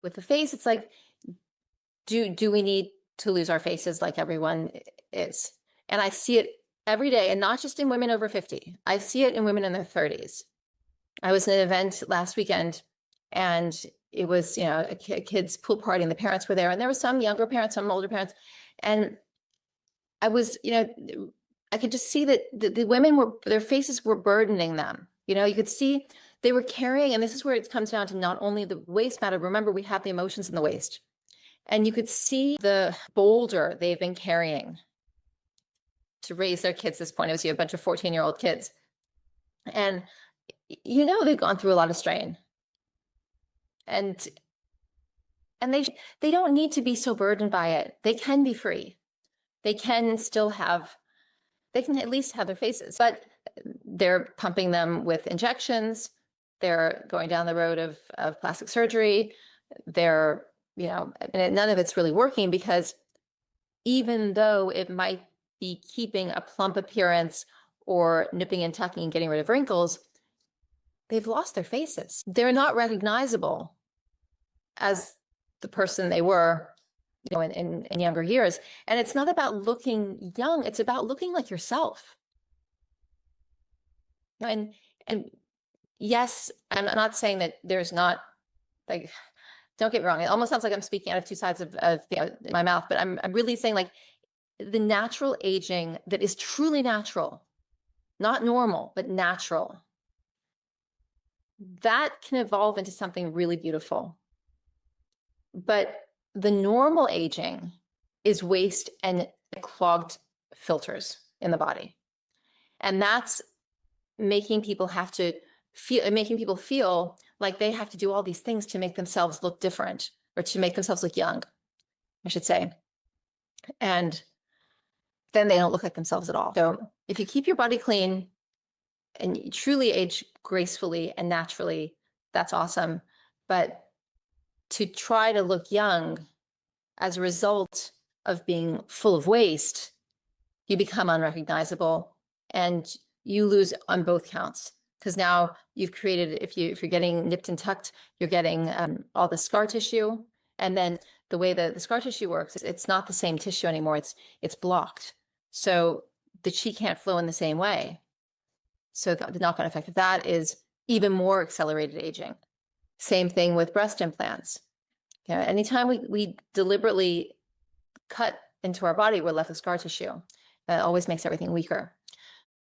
with the face, it's like, do we need to lose our faces like everyone is? And I see it every day, and not just in women over 50. I see it in women in their 30s. I was at an event last weekend, and it was, a kid's pool party, and the parents were there, and there were some younger parents, some older parents. And I was, I could just see that the women their faces were burdening them. You could see they were carrying, and this is where it comes down to not only the waist matter. Remember, we have the emotions in the waist. And you could see the boulder they've been carrying to raise their kids. This point, it was a bunch of 14-year-old kids. And, they've gone through a lot of strain. And they don't need to be so burdened by it. They can be free. They can at least have their faces, but they're pumping them with injections. They're going down the road of plastic surgery. They're, and none of it's really working, because even though it might be keeping a plump appearance or nipping and tucking and getting rid of wrinkles, they've lost their faces. They're not recognizable as the person they were, in younger years. And it's not about looking young. It's about looking like yourself. And yes, I'm not saying that there's not, like, don't get me wrong. It almost sounds like I'm speaking out of two sides of my mouth, but I'm really saying, like, the natural aging that is truly natural, not normal, but natural, that can evolve into something really beautiful. But the normal aging is waste and clogged filters in the body. And that's making people feel like they have to do all these things to make themselves look different, or to make themselves look young, I should say. And then they don't look like themselves at all. So if you keep your body clean and you truly age gracefully and naturally, that's awesome. But to try to look young as a result of being full of waste, you become unrecognizable, and you lose on both counts. Because now you've created, if you're getting nipped and tucked, you're getting all the scar tissue. And then the way the scar tissue works, it's not the same tissue anymore. It's blocked. So the chi can't flow in the same way. So the knock-on effect of that is even more accelerated aging. Same thing with breast implants. Anytime we deliberately cut into our body, we're left with scar tissue. That always makes everything weaker.